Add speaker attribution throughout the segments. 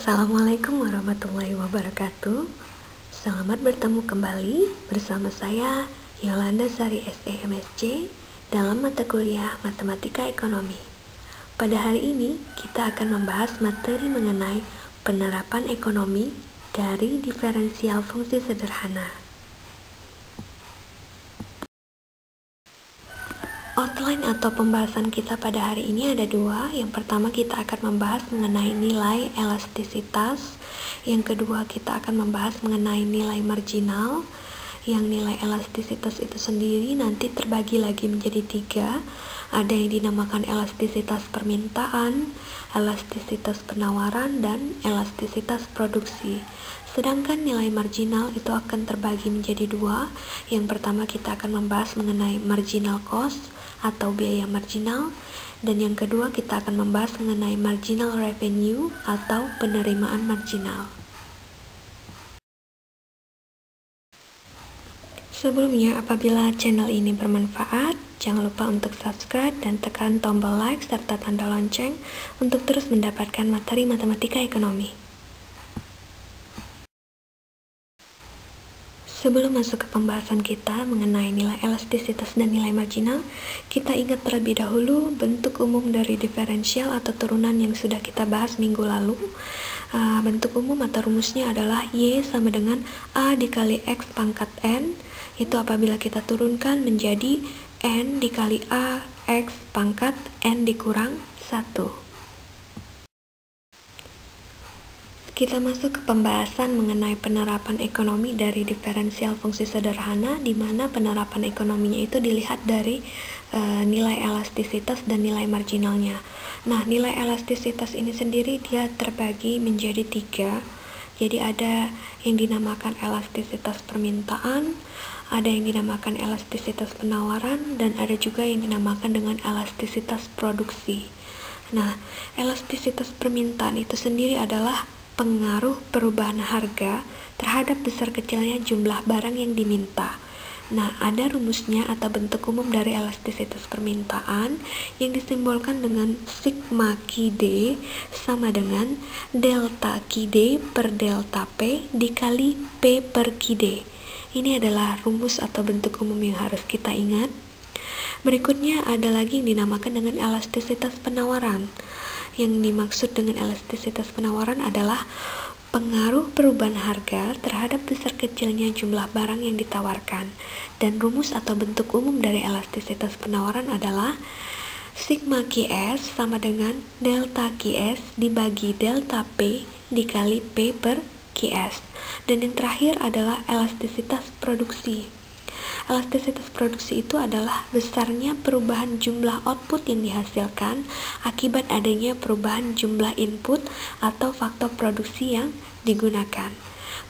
Speaker 1: Assalamualaikum warahmatullahi wabarakatuh. Selamat bertemu kembali bersama saya Yolanda Sari SEMSC dalam mata kuliah Matematika Ekonomi. Pada hari ini kita akan membahas materi mengenai penerapan ekonomi dari diferensial fungsi sederhana. Outline atau pembahasan kita pada hari ini ada dua. Yang pertama kita akan membahas mengenai nilai elastisitas. Yang kedua kita akan membahas mengenai nilai marginal. Yang nilai elastisitas itu sendiri nanti terbagi lagi menjadi tiga. Ada yang dinamakan elastisitas permintaan, elastisitas penawaran, dan elastisitas produksi. Sedangkan nilai marginal itu akan terbagi menjadi dua. Yang pertama kita akan membahas mengenai marginal cost atau biaya marginal, dan yang kedua kita akan membahas mengenai marginal revenue atau penerimaan marginal. Sebelumnya, apabila channel ini bermanfaat, jangan lupa untuk subscribe dan tekan tombol like serta tanda lonceng untuk terus mendapatkan materi matematika ekonomi. Sebelum masuk ke pembahasan kita mengenai nilai elastisitas dan nilai marginal, kita ingat terlebih dahulu bentuk umum dari diferensial atau turunan yang sudah kita bahas minggu lalu. Bentuk umum atau rumusnya adalah Y sama dengan A dikali X pangkat N, itu apabila kita turunkan menjadi N dikali A X pangkat N dikurang 1. Kita masuk ke pembahasan mengenai penerapan ekonomi dari diferensial fungsi sederhana, di mana penerapan ekonominya itu dilihat dari nilai elastisitas dan nilai marginalnya. Nah, nilai elastisitas ini sendiri dia terbagi menjadi tiga. Jadi ada yang dinamakan elastisitas permintaan, ada yang dinamakan elastisitas penawaran, dan ada juga yang dinamakan dengan elastisitas produksi. Nah, elastisitas permintaan itu sendiri adalah pengaruh perubahan harga terhadap besar kecilnya jumlah barang yang diminta. Nah, ada rumusnya atau bentuk umum dari elastisitas permintaan yang disimbolkan dengan sigma QD sama dengan delta QD per delta P dikali P per QD. Ini adalah rumus atau bentuk umum yang harus kita ingat. Berikutnya ada lagi yang dinamakan dengan elastisitas penawaran. Yang dimaksud dengan elastisitas penawaran adalah pengaruh perubahan harga terhadap besar kecilnya jumlah barang yang ditawarkan. Dan rumus atau bentuk umum dari elastisitas penawaran adalah sigma QS sama dengan delta QS dibagi delta P dikali P per QS. Dan yang terakhir adalah elastisitas produksi. Elastisitas produksi itu adalah besarnya perubahan jumlah output yang dihasilkan akibat adanya perubahan jumlah input atau faktor produksi yang digunakan.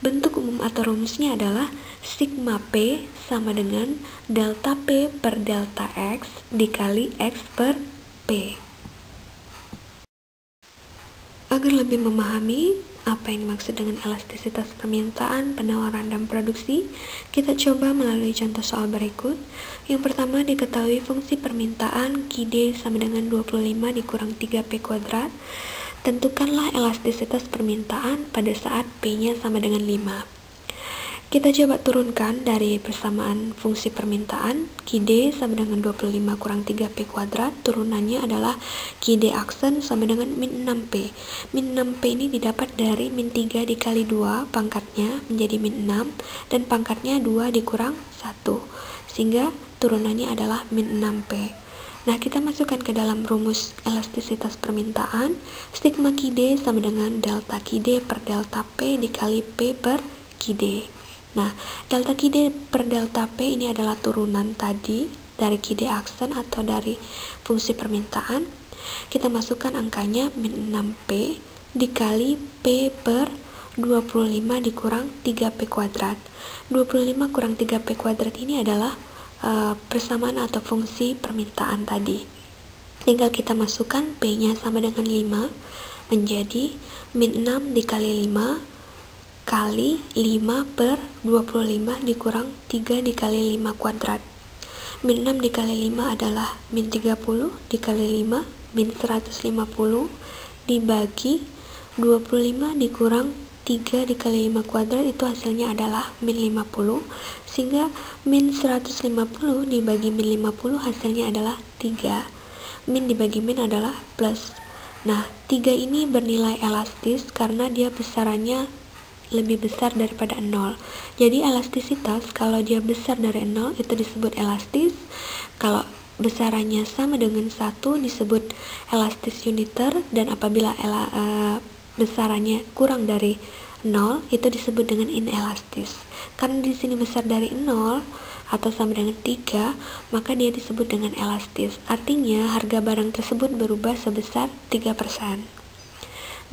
Speaker 1: Bentuk umum atau rumusnya adalah sigma P sama dengan delta P per delta X dikali X per P. Agar lebih memahami apa yang dimaksud dengan elastisitas permintaan, penawaran, dan produksi, kita coba melalui contoh soal berikut. Yang pertama, diketahui fungsi permintaan QD sama dengan 25 dikurang 3P kuadrat. Tentukanlah elastisitas permintaan pada saat P-nya sama dengan 5. Kita coba turunkan dari persamaan fungsi permintaan. QD sama dengan 25 kurang 3P kuadrat. Turunannya adalah QD aksen sama dengan min 6P. Min 6P ini didapat dari min 3 dikali 2 pangkatnya menjadi min 6. Dan pangkatnya 2 dikurang 1. Sehingga turunannya adalah min 6P. Nah, kita masukkan ke dalam rumus elastisitas permintaan. Sigma QD sama dengan delta QD per delta P dikali P per QD. Nah, delta QD per delta P ini adalah turunan tadi dari QD aksen atau dari fungsi permintaan. Kita masukkan angkanya min 6P dikali P per 25 dikurang 3P kuadrat. 25 kurang 3P kuadrat ini adalah persamaan atau fungsi permintaan tadi. Tinggal kita masukkan P-nya sama dengan 5 menjadi min 6 dikali 5 kali 5 per 25 dikurang 3 dikali 5 kuadrat. Min 6 dikali 5 adalah min 30 dikali 5 min 150 dibagi 25 dikurang 3 dikali 5 kuadrat itu hasilnya adalah min 50, sehingga min 150 dibagi min 50 hasilnya adalah 3. Min dibagi min adalah plus. Nah, 3 ini bernilai elastis karena dia besarannya lebih besar daripada 0. Jadi elastisitas kalau dia besar dari 0 itu disebut elastis. Kalau besarannya sama dengan 1 disebut elastis uniter, dan apabila besarannya kurang dari 0 itu disebut dengan inelastis. Karena di sini besar dari 0 atau sama dengan 3, maka dia disebut dengan elastis. Artinya harga barang tersebut berubah sebesar 3%.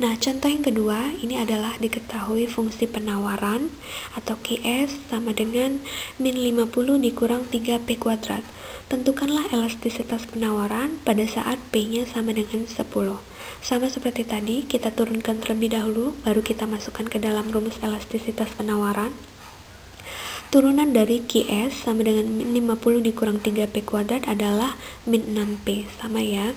Speaker 1: Nah, contoh yang kedua ini adalah diketahui fungsi penawaran atau QS sama dengan min 50 dikurang 3P kuadrat. Tentukanlah elastisitas penawaran pada saat P-nya sama dengan 10. Sama seperti tadi, kita turunkan terlebih dahulu, baru kita masukkan ke dalam rumus elastisitas penawaran. Turunan dari QS sama dengan min 50 dikurang 3P kuadrat adalah min 6P. Sama ya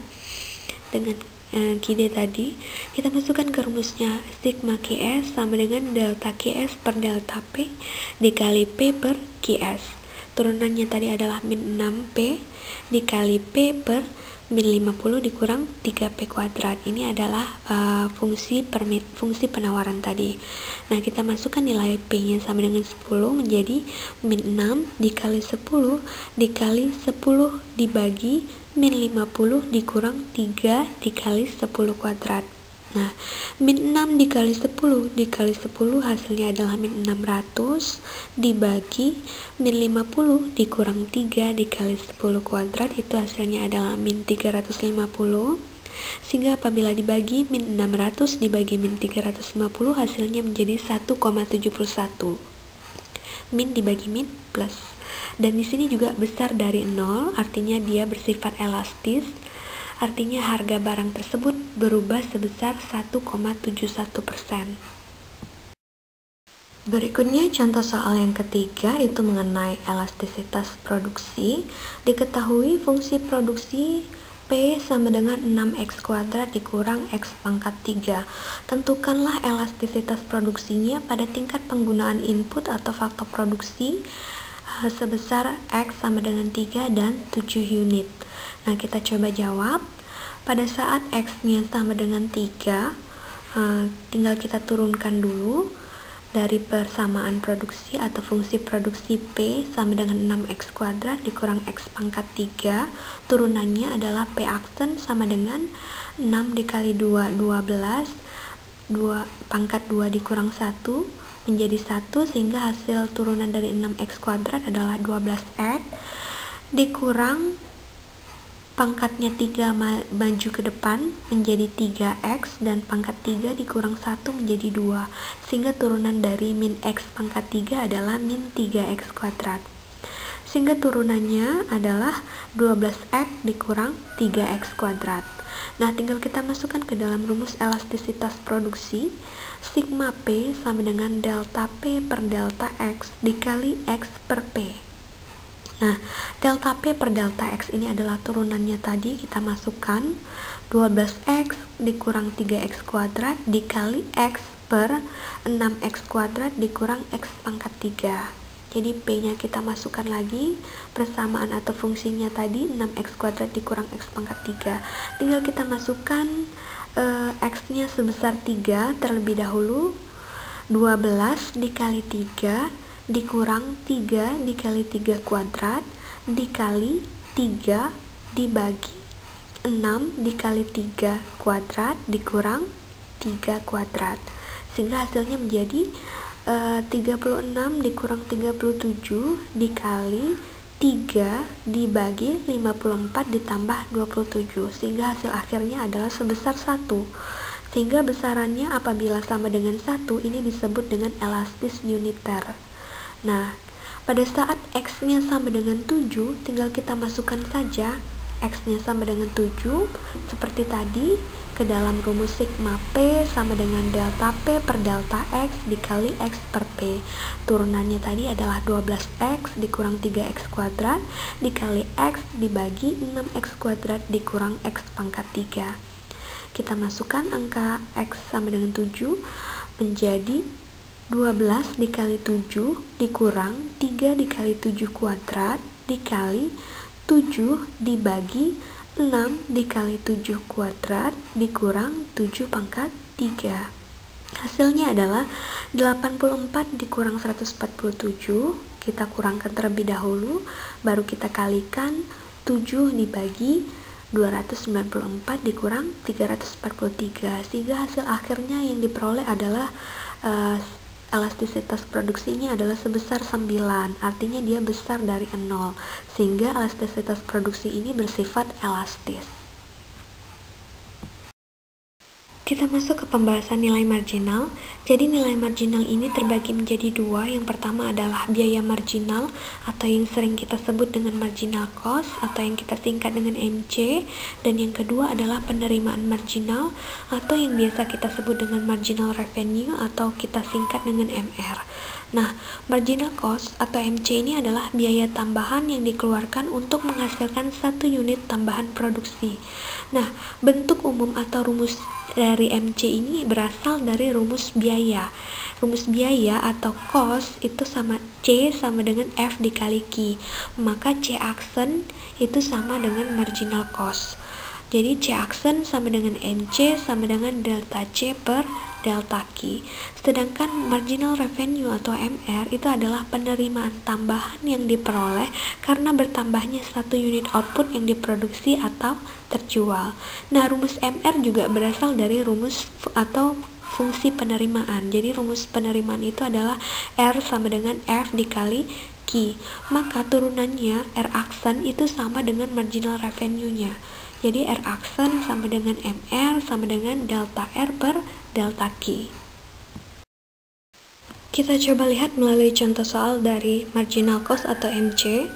Speaker 1: dengan QD tadi. Kita masukkan ke rumusnya, sigma QS sama dengan delta QS per delta P dikali P per QS. Turunannya tadi adalah min 6P dikali P per min 50 dikurang 3P kuadrat. Ini adalah fungsi penawaran tadi. Nah, kita masukkan nilai P-nya sama dengan 10 menjadi min 6 dikali 10 dikali 10 dibagi min 50 dikurang 3 dikali 10 kuadrat. Nah, min 6 dikali 10 dikali 10 hasilnya adalah min 600 dibagi min 50 dikurang 3 dikali 10 kuadrat, itu hasilnya adalah min 350. Sehingga apabila dibagi min 600 dibagi min 350 hasilnya menjadi 1,71. Min dibagi min plus. Dan di sini juga besar dari 0, artinya dia bersifat elastis. Artinya harga barang tersebut berubah sebesar 1,71%. Berikutnya contoh soal yang ketiga itu mengenai elastisitas produksi. Diketahui fungsi produksi P sama dengan 6x kuadrat dikurang x pangkat 3. Tentukanlah elastisitas produksinya pada tingkat penggunaan input atau faktor produksi sebesar x sama dengan 3 dan 7 unit. Nah, kita coba jawab. Pada saat x-nya sama dengan 3, tinggal kita turunkan dulu dari persamaan produksi atau fungsi produksi P sama dengan 6x kuadrat dikurang x pangkat 3. Turunannya adalah P aksen sama dengan 6 dikali 2, 12. 2 pangkat 2 dikurang 1 menjadi 1, sehingga hasil turunan dari 6x kuadrat adalah 12x dikurang pangkatnya 3 maju ke depan menjadi 3x, dan pangkat 3 dikurang 1 menjadi 2, sehingga turunan dari min x pangkat 3 adalah min 3x kuadrat. Sehingga turunannya adalah 12x dikurang 3x kuadrat. Nah, tinggal kita masukkan ke dalam rumus elastisitas produksi. Sigma P sama dengan delta P per delta X dikali X per P. Nah, delta P per delta X ini adalah turunannya tadi, kita masukkan 12x dikurang 3x kuadrat dikali x per 6x kuadrat dikurang x pangkat 3. Jadi P-nya kita masukkan lagi, persamaan atau fungsinya tadi 6x kuadrat dikurang x pangkat 3. Tinggal kita masukkan x-nya sebesar 3 terlebih dahulu. 12 dikali 3 dikurang 3 dikali 3 kuadrat dikali 3 dibagi 6 dikali 3 kuadrat dikurang 3 kuadrat, sehingga hasilnya menjadi 36 dikurang 37 dikali 3 dibagi 54 ditambah 27, sehingga hasil akhirnya adalah sebesar 1. Sehingga besarannya apabila sama dengan 1 ini disebut dengan elastis uniter. Nah, pada saat x-nya sama dengan 7, tinggal kita masukkan saja x-nya sama dengan 7 seperti tadi ke dalam rumus sigma P sama dengan delta P per delta X dikali X per P. Turunannya tadi adalah 12x dikurang 3x kuadrat dikali X dibagi 6x kuadrat dikurang X pangkat 3. kita masukkan angka X sama dengan 7 menjadi 12 dikali 7 dikurang 3 dikali 7 kuadrat dikali 7 dibagi 6 dikali 7 kuadrat dikurang 7 pangkat 3. Hasilnya adalah 84 dikurang 147. Kita kurangkan terlebih dahulu, baru kita kalikan 7 dibagi 294 dikurang 343, sehingga hasil akhirnya yang diperoleh adalah elastisitas produksinya adalah sebesar 9, artinya dia besar dari 0, sehingga elastisitas produksi ini bersifat elastis. Kita masuk ke pembahasan nilai marginal. Jadi nilai marginal ini terbagi menjadi dua. Yang pertama adalah biaya marginal atau yang sering kita sebut dengan marginal cost atau yang kita singkat dengan MC, dan yang kedua adalah penerimaan marginal atau yang biasa kita sebut dengan marginal revenue atau kita singkat dengan MR. Nah, marginal cost atau MC ini adalah biaya tambahan yang dikeluarkan untuk menghasilkan satu unit tambahan produksi. Nah, bentuk umum atau rumus dari MC ini berasal dari rumus biaya. Rumus biaya atau cost itu sama C sama dengan F dikali Q. Maka C aksen itu sama dengan marginal cost. Jadi C aksen sama dengan MC sama dengan delta C per delta Q. Sedangkan marginal revenue atau MR itu adalah penerimaan tambahan yang diperoleh karena bertambahnya satu unit output yang diproduksi atau terjual. Nah, rumus MR juga berasal dari rumus atau fungsi penerimaan. Jadi rumus penerimaan itu adalah R sama dengan F dikali Q. Maka turunannya R aksen itu sama dengan marginal revenue-nya. Jadi R aksen sama dengan MR sama dengan delta R per delta Q. Kita coba lihat melalui contoh soal dari marginal cost atau MC.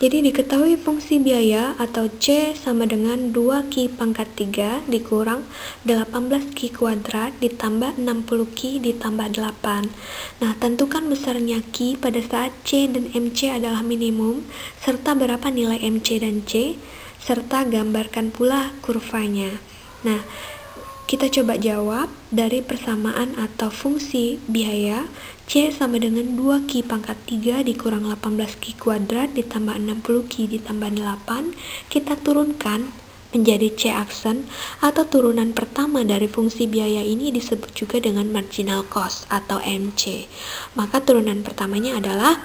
Speaker 1: Jadi diketahui fungsi biaya atau C sama dengan 2Q pangkat 3 dikurang 18Q kuadrat ditambah 60Q ditambah 8. Nah, tentukan besarnya Q pada saat C dan MC adalah minimum, serta berapa nilai MC dan C, serta gambarkan pula kurvanya. Nah, kita coba jawab dari persamaan atau fungsi biaya. C sama dengan 2Q pangkat 3 dikurang 18Q kuadrat ditambah 60Q ditambah 8. Kita turunkan menjadi C aksen atau turunan pertama dari fungsi biaya ini disebut juga dengan marginal cost atau MC. Maka turunan pertamanya adalah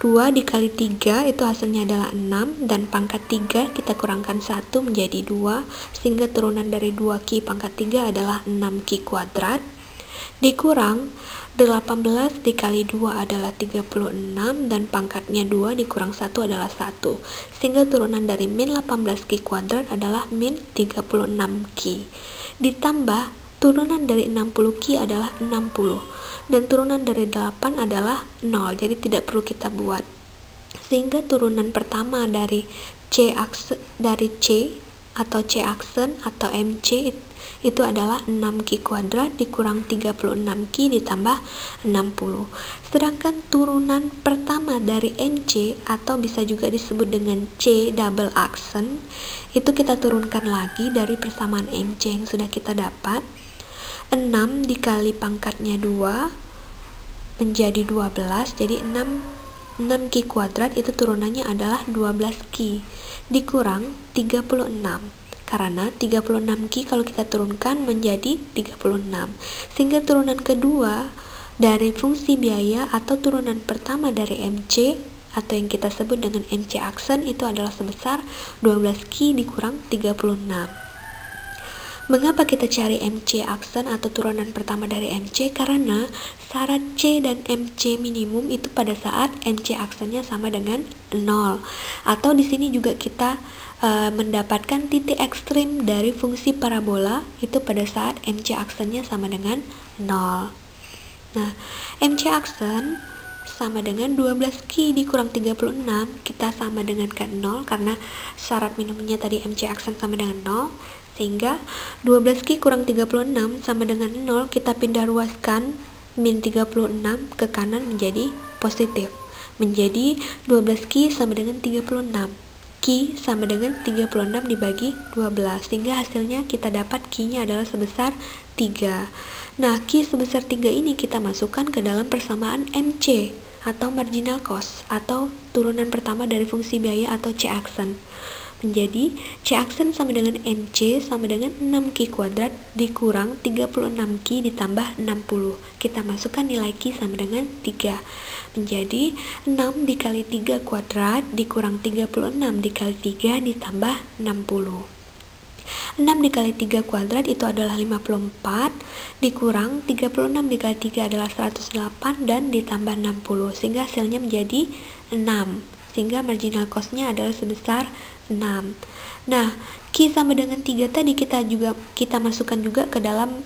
Speaker 1: 2 dikali 3 itu hasilnya adalah 6, dan pangkat 3 kita kurangkan 1 menjadi 2, sehingga turunan dari 2Q pangkat 3 adalah 6Q kuadrat dikurang 18 dikali 2 adalah 36, dan pangkatnya 2 dikurang 1 adalah 1, sehingga turunan dari min 18Q kuadrat adalah min 36Q, ditambah turunan dari 60Q adalah 60, dan turunan dari 8 adalah 0, jadi tidak perlu kita buat, sehingga turunan pertama dari C atau C aksen atau MC itu adalah 6Q kuadrat dikurang 36Q ditambah 60. Sedangkan turunan pertama dari MC atau bisa juga disebut dengan C double aksen itu kita turunkan lagi dari persamaan MC yang sudah kita dapat. 6 dikali pangkatnya 2 menjadi 12, jadi 6Q kuadrat itu turunannya adalah 12Q dikurang 36, karena 36Q kalau kita turunkan menjadi 36, sehingga turunan kedua dari fungsi biaya atau turunan pertama dari MC atau yang kita sebut dengan MC aksen itu adalah sebesar 12Q dikurang 36. Mengapa kita cari MC aksen atau turunan pertama dari MC? Karena syarat C dan MC minimum itu pada saat MC aksennya sama dengan 0. Atau di sini juga kita mendapatkan titik ekstrim dari fungsi parabola itu pada saat MC aksennya sama dengan 0. Nah, MC aksen sama dengan 12Q dikurang 36, kita sama dengan ke 0 karena syarat minimumnya tadi MC aksen sama dengan 0. Sehingga 12Q kurang 36 sama dengan 0, kita pindah ruaskan min 36 ke kanan menjadi positif. Menjadi 12Q sama dengan 36. Q sama dengan 36 dibagi 12, sehingga hasilnya kita dapat Q-nya adalah sebesar 3. Nah, Q sebesar 3 ini kita masukkan ke dalam persamaan MC atau marginal cost atau turunan pertama dari fungsi biaya atau C aksen. Menjadi C aksen sama dengan MC sama dengan 6Q kuadrat dikurang 36Q ditambah 60. Kita masukkan nilai Q sama dengan 3. Menjadi 6 dikali 3 kuadrat dikurang 36 dikali 3 ditambah 60. 6 dikali 3 kuadrat itu adalah 54, dikurang 36 dikali 3 adalah 108, dan ditambah 60, sehingga hasilnya menjadi 6, sehingga marginal cost-nya adalah sebesar 6. Nah, Q sama dengan 3 tadi kita masukkan juga ke dalam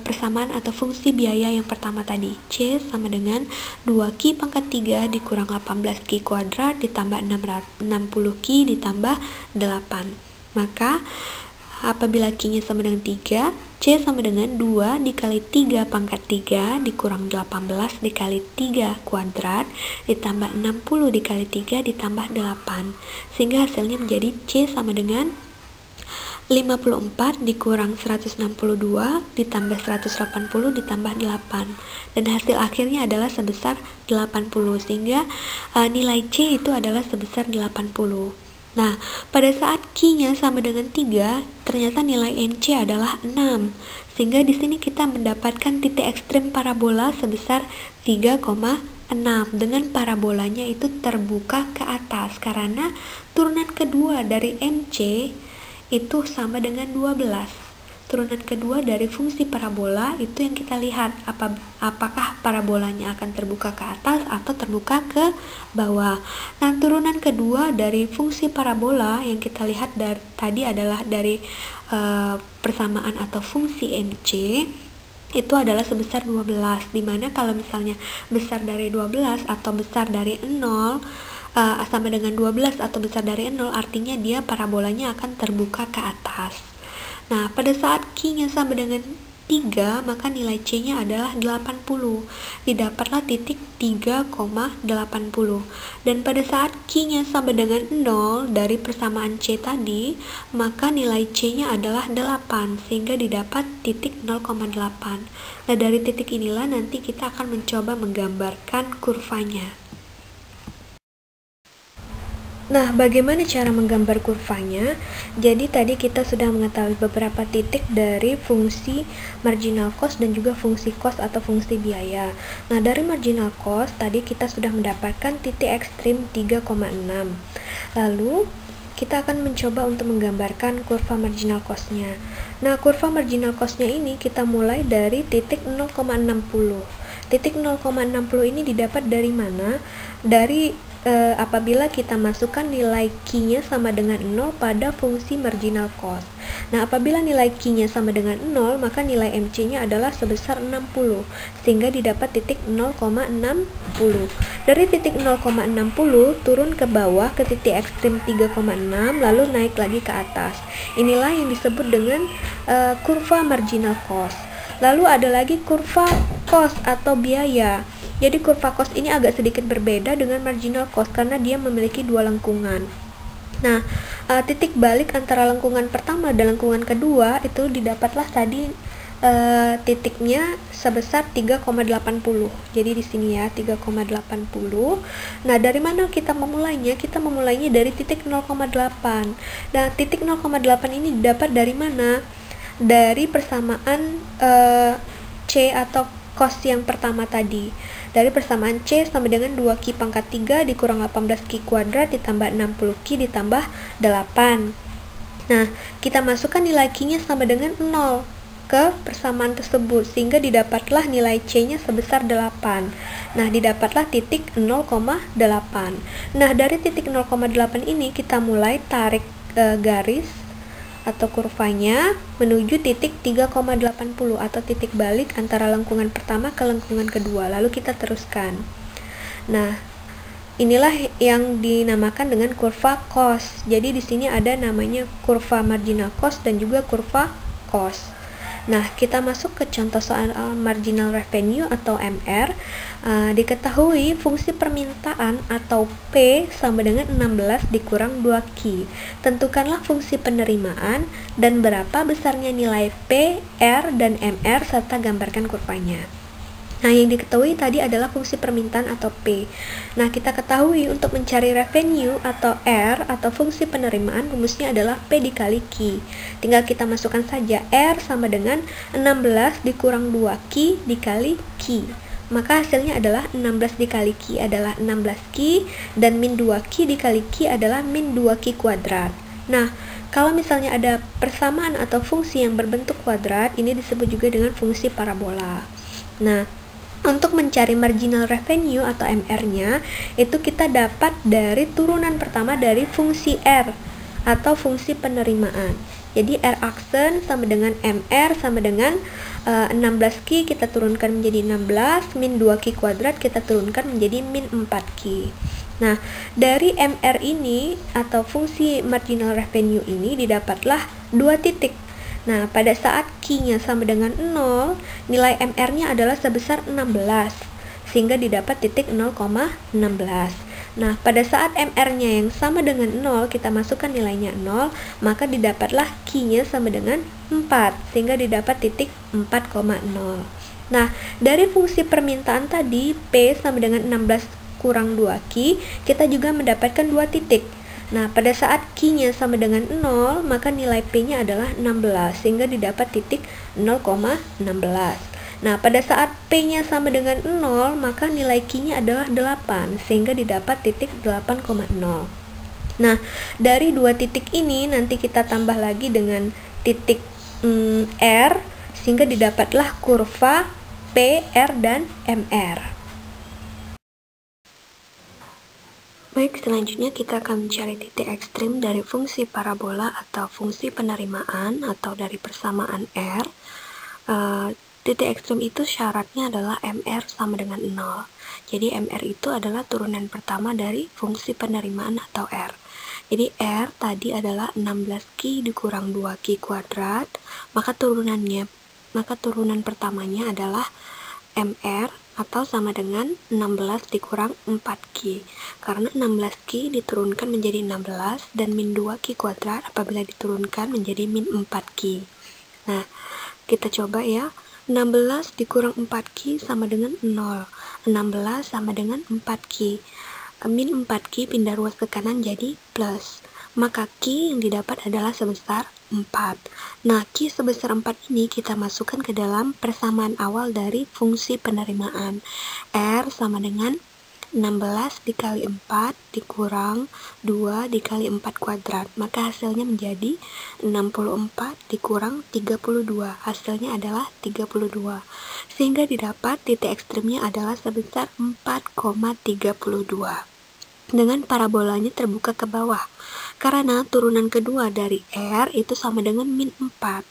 Speaker 1: persamaan atau fungsi biaya yang pertama tadi. C sama dengan 2Q pangkat 3 dikurang 18Q kuadrat ditambah 60Q ditambah 8. Maka apabila Q-nya sama dengan 3, C sama dengan 2 dikali 3 pangkat 3 dikurang 18 dikali 3 kuadrat ditambah 60 dikali 3 ditambah 8. Sehingga hasilnya menjadi C sama dengan 54 dikurang 162 ditambah 180 ditambah 8, dan hasil akhirnya adalah sebesar 80, sehingga nilai C itu adalah sebesar 80. Nah, pada saat Q-nya sama dengan 3, ternyata nilai NC adalah 6, sehingga di sini kita mendapatkan titik ekstrem parabola sebesar 3,6 dengan parabolanya itu terbuka ke atas karena turunan kedua dari MC itu sama dengan 12. Turunan kedua dari fungsi parabola itu yang kita lihat apakah parabolanya akan terbuka ke atas atau terbuka ke bawah. Nah, turunan kedua dari fungsi parabola yang kita lihat tadi adalah dari persamaan atau fungsi MC itu adalah sebesar 12, dimana kalau misalnya besar dari 12 atau besar dari 0 sama dengan 12 atau besar dari 0, artinya dia parabolanya akan terbuka ke atas. Nah, pada saat Q-nya sama dengan 3, maka nilai C-nya adalah 80. Didapatlah titik 3,80. Dan pada saat Q-nya sama dengan 0 dari persamaan C tadi, maka nilai C-nya adalah 8, sehingga didapat titik 0,8. Nah, dari titik inilah nanti kita akan mencoba menggambarkan kurvanya. Nah, bagaimana cara menggambar kurvanya? Jadi tadi kita sudah mengetahui beberapa titik dari fungsi marginal cost dan juga fungsi cost atau fungsi biaya. Nah, dari marginal cost tadi kita sudah mendapatkan titik ekstrim 3,6. Lalu kita akan mencoba untuk menggambarkan kurva marginal cost-nya. Nah, kurva marginal cost-nya ini kita mulai dari titik 0,60. Titik 0,60 ini didapat dari mana? Dari apabila kita masukkan nilai Q-nya sama dengan 0 pada fungsi marginal cost. Nah, apabila nilai Q-nya sama dengan 0, maka nilai MC-nya adalah sebesar 60, sehingga didapat titik 0,60. Dari titik 0,60 turun ke bawah ke titik ekstrim 3,6, lalu naik lagi ke atas. Inilah yang disebut dengan kurva marginal cost. Lalu ada lagi kurva cost atau biaya. Jadi kurva cost ini agak sedikit berbeda dengan marginal cost karena dia memiliki dua lengkungan. Nah, titik balik antara lengkungan pertama dan lengkungan kedua itu didapatlah tadi titiknya sebesar 3,80. Jadi di sini ya 3,80. Nah, dari mana kita memulainya? Kita memulainya dari titik 0,8. Nah, titik 0,8 ini didapat dari mana? Dari persamaan C atau cost yang pertama tadi. Dari persamaan C sama dengan 2Q pangkat 3 dikurang 18Q kuadrat ditambah 60Q ditambah 8. Nah, kita masukkan nilai Q-nya sama dengan 0 ke persamaan tersebut, sehingga didapatlah nilai C-nya sebesar 8. Nah, didapatlah titik 0,8. Nah, dari titik 0,8 ini kita mulai tarik garis atau kurvanya menuju titik 3,80 atau titik balik antara lengkungan pertama ke lengkungan kedua. Lalu kita teruskan. Nah, inilah yang dinamakan dengan kurva cost. Jadi di sini ada namanya kurva marginal cost dan juga kurva cost. Nah, kita masuk ke contoh soal marginal revenue atau MR. Diketahui fungsi permintaan atau P sama dengan 16 dikurang 2Q. Tentukanlah fungsi penerimaan dan berapa besarnya nilai P, R, dan MR serta gambarkan kurvanya. Nah, yang diketahui tadi adalah fungsi permintaan atau P. Nah, kita ketahui untuk mencari revenue atau R atau fungsi penerimaan rumusnya adalah P dikali Q. Tinggal kita masukkan saja R sama dengan 16 dikurang 2Q dikali Q. Maka hasilnya adalah 16 dikali Q adalah 16Q dan min 2Q dikali Q adalah min 2Q kuadrat. Nah, kalau misalnya ada persamaan atau fungsi yang berbentuk kuadrat, ini disebut juga dengan fungsi parabola. Nah, untuk mencari marginal revenue atau MR-nya, itu kita dapat dari turunan pertama dari fungsi R atau fungsi penerimaan. Jadi R aksen sama dengan MR sama dengan 16Q kita turunkan menjadi 16, min 2Q kuadrat kita turunkan menjadi min 4Q. Nah, dari MR ini atau fungsi marginal revenue ini didapatlah 2 titik. Nah, pada saat Q-nya sama dengan 0, nilai MR-nya adalah sebesar 16, sehingga didapat titik 0,16. Nah, pada saat MR-nya yang sama dengan 0, kita masukkan nilainya 0, maka didapatlah Q-nya sama dengan 4, sehingga didapat titik 4,0. Nah, dari fungsi permintaan tadi, P sama dengan 16 kurang 2Q, kita juga mendapatkan 2 titik. Nah, pada saat Q-nya sama dengan 0, maka nilai P-nya adalah 16, sehingga didapat titik 0,16. Nah, pada saat P-nya sama dengan 0, maka nilai Q-nya adalah 8, sehingga didapat titik 8,0. Nah, dari 2 titik ini nanti kita tambah lagi dengan titik R, sehingga didapatlah kurva P, R, dan MR. Baik, selanjutnya kita akan mencari titik ekstrim dari fungsi parabola atau fungsi penerimaan atau dari persamaan R. Titik ekstrim itu syaratnya adalah MR sama dengan 0. Jadi MR itu adalah turunan pertama dari fungsi penerimaan atau R. Jadi R tadi adalah 16Q dikurang 2Q kuadrat, maka turunan pertamanya adalah MR atau sama dengan 16 dikurang 4Q. Karena 16Q diturunkan menjadi 16 dan min 2Q kuadrat apabila diturunkan menjadi min 4Q. Nah, kita coba ya. 16 dikurang 4Q sama dengan 0. 16 sama dengan 4Q. Min 4Q pindah ruas ke kanan jadi plus. Maka Q yang didapat adalah sebesar 4. Nah, Q sebesar 4 ini kita masukkan ke dalam persamaan awal dari fungsi penerimaan. R sama dengan 16 dikali 4 dikurang 2 dikali 4 kuadrat. Maka hasilnya menjadi 64 dikurang 32. Hasilnya adalah 32. Sehingga didapat titik ekstrimnya adalah sebesar 4,32. Dengan parabolanya terbuka ke bawah. Karena turunan kedua dari R itu sama dengan min 4.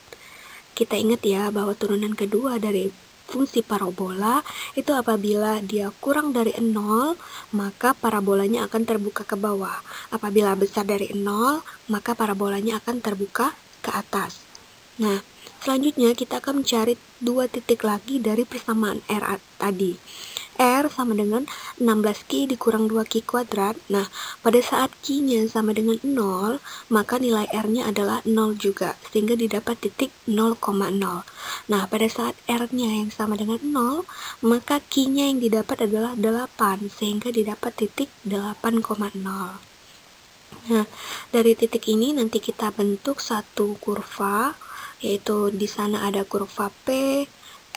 Speaker 1: Kita ingat ya bahwa turunan kedua dari fungsi parabola itu apabila dia kurang dari 0, maka parabolanya akan terbuka ke bawah. Apabila besar dari 0, maka parabolanya akan terbuka ke atas. Nah, selanjutnya kita akan mencari 2 titik lagi dari persamaan R tadi. R sama dengan 16Q dikurang 2Q kuadrat. Nah, pada saat Q-nya sama dengan 0, maka nilai R-nya adalah 0 juga, sehingga didapat titik 0,0. Nah, pada saat R-nya yang sama dengan 0, maka Q-nya yang didapat adalah 8, sehingga didapat titik 8,0. Nah, dari titik ini nanti kita bentuk satu kurva, yaitu di sana ada kurva P,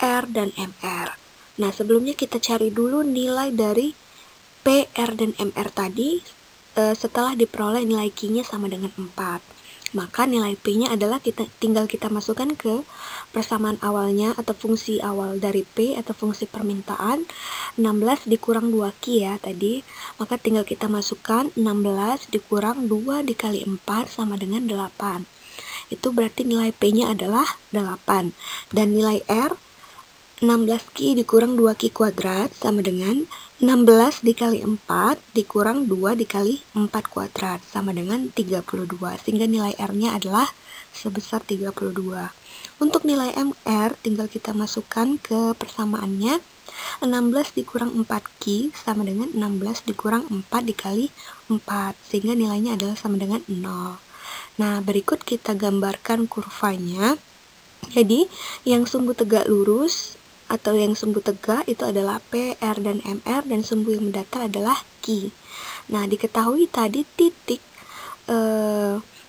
Speaker 1: R, dan MR. Nah, sebelumnya kita cari dulu nilai dari P, R, dan MR tadi setelah diperoleh nilai Q-nya sama dengan 4. Maka nilai P-nya adalah tinggal kita masukkan ke persamaan awalnya atau fungsi awal dari P atau fungsi permintaan 16 dikurang 2Q ya tadi. Maka tinggal kita masukkan 16 dikurang 2 dikali 4 sama dengan 8. Itu berarti nilai P-nya adalah 8. Dan nilai R 16Q dikurang 2Q kuadrat sama dengan 16 dikali 4 dikurang 2 dikali 4 kuadrat sama dengan 32. Sehingga nilai R-nya adalah sebesar 32. Untuk nilai MR tinggal kita masukkan ke persamaannya. 16 dikurang 4Q sama dengan 16 dikurang 4 dikali 4, sehingga nilainya adalah sama dengan 0. Nah, berikut kita gambarkan kurvanya. Jadi, yang sumbu tegak lurus atau yang sumbu tegak itu adalah P, R, dan MR, dan sumbu yang mendatar adalah Q. Nah, diketahui tadi titik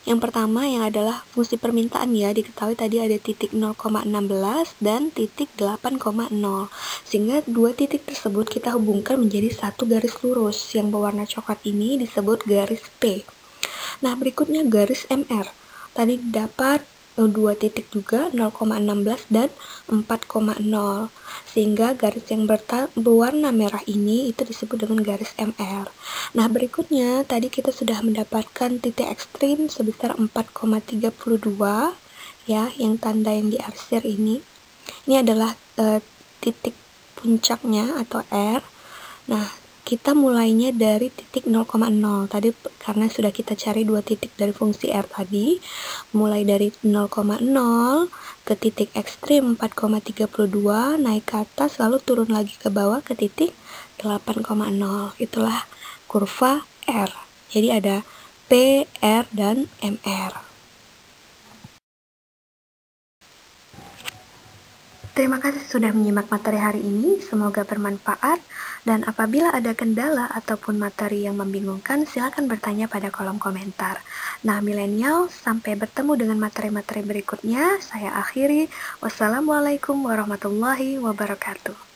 Speaker 1: yang pertama yang adalah fungsi permintaan ya, diketahui tadi ada titik 0,16 dan titik 8,0, sehingga dua titik tersebut kita hubungkan menjadi satu garis lurus yang berwarna coklat ini disebut garis P. Nah, berikutnya garis MR. Tadi dapat dua titik juga, 0,16 dan 4,0, sehingga garis yang berwarna merah ini itu disebut dengan garis MR. Nah, berikutnya tadi kita sudah mendapatkan titik ekstrim sebesar 4,32 ya, yang tanda yang diarsir ini. Ini adalah titik puncaknya atau R. Nah, kita mulainya dari titik 0,0 tadi karena sudah kita cari dua titik dari fungsi R tadi, mulai dari 0,0 ke titik ekstrim 4,32, naik ke atas lalu turun lagi ke bawah ke titik 8,0. Itulah kurva R. Jadi ada P, R, dan MR. Terima kasih sudah menyimak materi hari ini, semoga bermanfaat, dan apabila ada kendala ataupun materi yang membingungkan, silakan bertanya pada kolom komentar. Nah, milenial, sampai bertemu dengan materi-materi berikutnya, saya akhiri. Wassalamualaikum warahmatullahi wabarakatuh.